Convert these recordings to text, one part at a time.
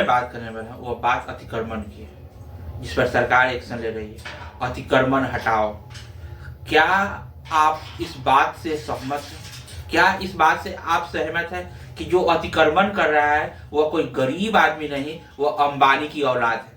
बात करने वाला हूँ वो बात अतिक्रमण की है, जिस पर सरकार एक्शन ले रही है। अतिक्रमण हटाओ। क्या आप इस बात से सहमत हैं? क्या इस बात से आप सहमत हैं कि जो अतिक्रमण कर रहा है वह कोई गरीब आदमी नहीं, वह अंबानी की औलाद है?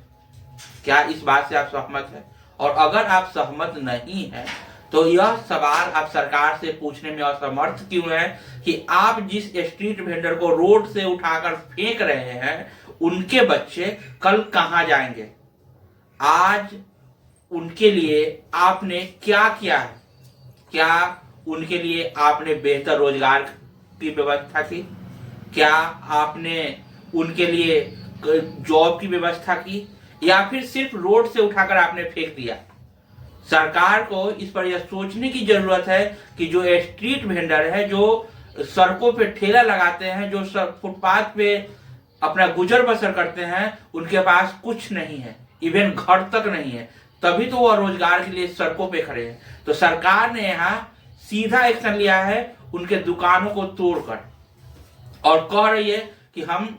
क्या इस बात से आप सहमत हैं? और अगर आप सहमत नहीं हैं तो यह सवाल आप सरकार से पूछने में असमर्थ क्यों है कि आप जिस स्ट्रीट वेंडर को रोड से उठाकर फेंक रहे हैं उनके बच्चे कल कहां जाएंगे? आज उनके लिए आपने क्या किया है? क्या उनके लिए आपने बेहतर रोजगार की व्यवस्था की? क्या आपने उनके लिए जॉब की व्यवस्था की, या फिर सिर्फ रोड से उठाकर आपने फेंक दिया? सरकार को इस पर यह सोचने की जरूरत है कि जो स्ट्रीट वेंडर है, जो सड़कों पे ठेला लगाते हैं, जो फुटपाथ पे अपना गुजर बसर करते हैं, उनके पास कुछ नहीं है, इवन घर तक नहीं है, तभी तो वह रोजगार के लिए सड़कों पे खड़े हैं। तो सरकार ने यहाँ सीधा एक्शन लिया है उनके दुकानों को तोड़कर, और कह रही है कि हम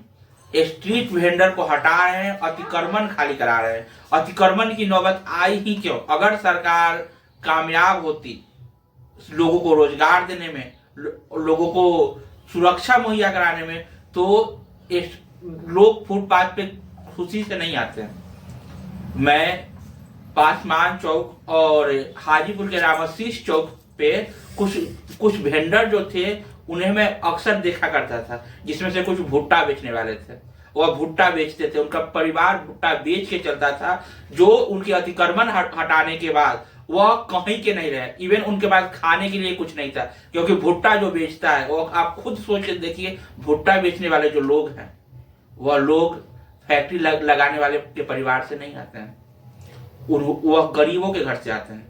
स्ट्रीट वेंडर को हटा रहे हैं, अतिक्रमण खाली करा रहे हैं। अतिक्रमण की नौबत आई ही क्यों? अगर सरकार कामयाब होती लोगों को रोजगार देने में, लोगों को सुरक्षा मुहैया कराने में, तो लोग फुटपाथ पे खुशी से नहीं आते हैं। मैं पासमान चौक और हाजीपुर के रामाशीष चौक पे कुछ वेंडर जो थे उन्हें मैं अक्सर देखा करता था, जिसमें से कुछ भुट्टा बेचने वाले थे। वह भुट्टा बेचते थे, उनका परिवार भुट्टा बेच के चलता था, जो उनके अतिक्रमण हटाने के बाद वह कहीं के नहीं रहे। इवन उनके पास खाने के लिए कुछ नहीं था, क्योंकि भुट्टा जो बेचता है, वो आप खुद सोच के देखिए, भुट्टा बेचने वाले जो लोग हैं वह लोग फैक्ट्री लगाने वाले के परिवार से नहीं आते हैं, वह गरीबों के घर से आते हैं।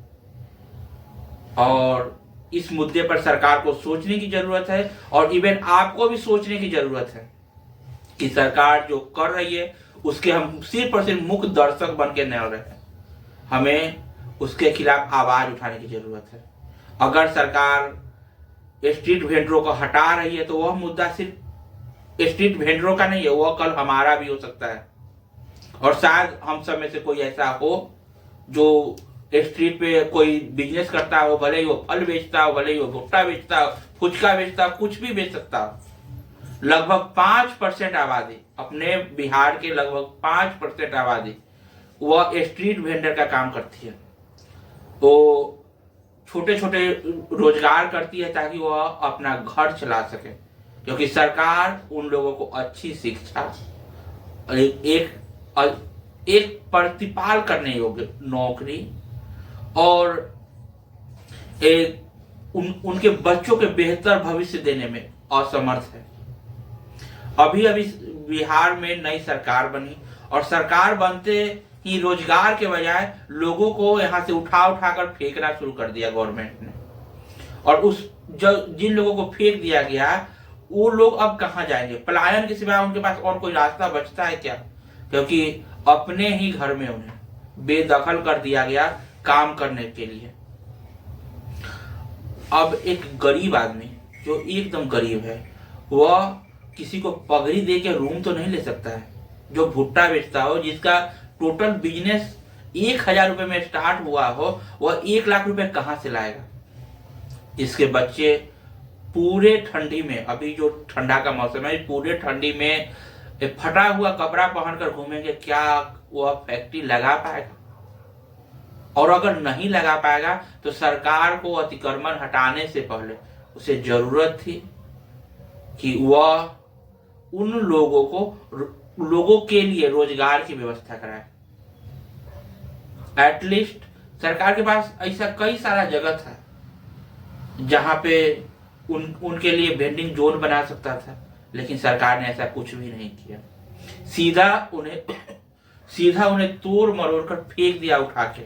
और इस मुद्दे पर सरकार को सोचने की जरूरत है, और इवन आपको भी सोचने की जरूरत है कि सरकार जो कर रही है उसके हम सिर्फ और सिर्फ मुख्य दर्शक बन के नहीं रहे हैं, हमें उसके खिलाफ आवाज उठाने की जरूरत है। अगर सरकार स्ट्रीट वेंडरों को हटा रही है तो वह मुद्दा सिर्फ स्ट्रीट वेंडरों का नहीं है, वह कल हमारा भी हो सकता है। और शायद हम सब में से कोई ऐसा हो जो स्ट्रीट पे कोई बिजनेस करता हो, भले ही वो फल बेचता हो, भले ही वो भुट्टा बेचता हो, फुचका बेचता हो, कुछ भी बेच सकता हो। लगभग 5% आबादी, अपने बिहार के लगभग 5% आबादी वह स्ट्रीट वेंडर का काम करती है। वो छोटे छोटे रोजगार करती है ताकि वह अपना घर चला सके, क्योंकि सरकार उन लोगों को अच्छी शिक्षा, एक प्रतिपाल करने योग्य नौकरी और उनके बच्चों के बेहतर भविष्य देने में असमर्थ है। अभी अभी बिहार में नई सरकार बनी, और सरकार बनते ही रोजगार के बजाय लोगों को यहाँ से उठा कर फेंकना शुरू कर दिया गवर्नमेंट ने। और जिन लोगों को फेंक दिया गया वो लोग अब कहाँ जाएंगे? पलायन के सिवाय उनके पास और कोई रास्ता बचता है क्या? क्योंकि अपने ही घर में उन्हें बेदखल कर दिया गया काम करने के लिए। अब एक गरीब आदमी जो एकदम गरीब है, वह किसी को पगड़ी दे के रूम तो नहीं ले सकता है। जो भुट्टा बेचता हो, जिसका टोटल बिजनेस 1000 रुपए में स्टार्ट हुआ हो, वह 1 लाख रुपए कहां से लाएगा? इसके बच्चे पूरे ठंडी में, अभी जो ठंडा का मौसम है, पूरे ठंडी में फटा हुआ कपड़ा पहनकर घूमेंगे, क्या वह फैक्ट्री लगा पाएगा? और अगर नहीं लगा पाएगा तो सरकार को अतिक्रमण हटाने से पहले उसे जरूरत थी कि वह उन लोगों के लिए रोजगार की व्यवस्था कराए। एटलीस्ट सरकार के पास ऐसा कई सारा जगह था जहां पे उनके लिए वेंडिंग जोन बना सकता था, लेकिन सरकार ने ऐसा कुछ भी नहीं किया। सीधा उन्हें तोड़ मरोड़ कर फेंक दिया उठा के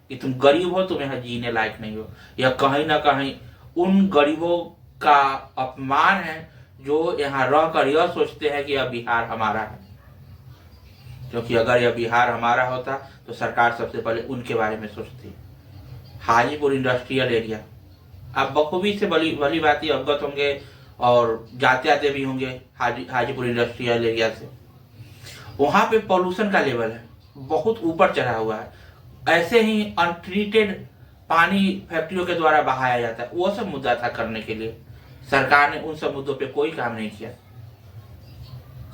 कि तुम गरीब हो, तुम यहाँ जीने लायक नहीं हो। यह कहीं ना कहीं उन गरीबों का अपमान है जो यहाँ रहकर यह सोचते हैं कि यह बिहार हमारा है। क्योंकि अगर यह बिहार हमारा होता तो सरकार सबसे पहले उनके बारे में सोचती। हाजीपुर इंडस्ट्रियल एरिया, आप बखूबी से भली बात ही अवगत होंगे और जाते आते भी होंगे हाजीपुर इंडस्ट्रियल एरिया से। वहाँ पे पॉल्यूशन का लेवल है बहुत ऊपर चढ़ा हुआ है। ऐसे ही अनट्रीटेड पानी फैक्ट्रियों के द्वारा बहाया जाता है, वो सब मुद्दा था करने के लिए। सरकार ने उन सब मुद्दों पे कोई काम नहीं किया।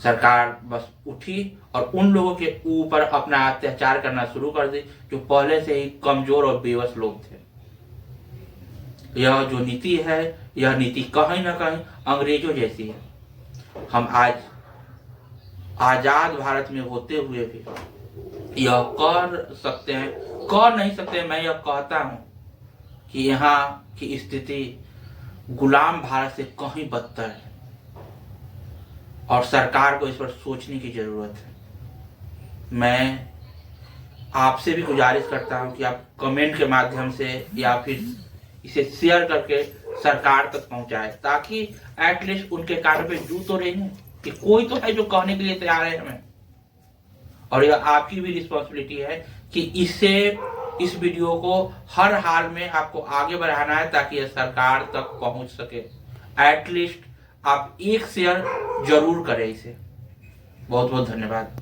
सरकार बस उठी और उन लोगों के ऊपर अपना अत्याचार करना शुरू कर दी जो पहले से ही कमजोर और बेबस लोग थे। यह जो नीति है, यह नीति कहीं ना कहीं अंग्रेजों जैसी है। हम आज आजाद भारत में होते हुए भी यह कर सकते हैं, कर नहीं सकते। मैं यह कहता हूं कि यहाँ की स्थिति गुलाम भारत से कहीं बदतर है और सरकार को इस पर सोचने की जरूरत है। मैं आपसे भी गुजारिश करता हूं कि आप कमेंट के माध्यम से या फिर इसे शेयर करके सरकार तक पहुंचाए, ताकि एटलीस्ट उनके कान पे जू तो रहेंगे कि कोई तो है जो कहने के लिए तैयार है हमें। और यह आपकी भी रिस्पॉन्सिबिलिटी है कि इस वीडियो को हर हाल में आपको आगे बढ़ाना है ताकि यह सरकार तक पहुंच सके। एटलीस्ट आप एक शेयर जरूर करें इसे। बहुत बहुत धन्यवाद।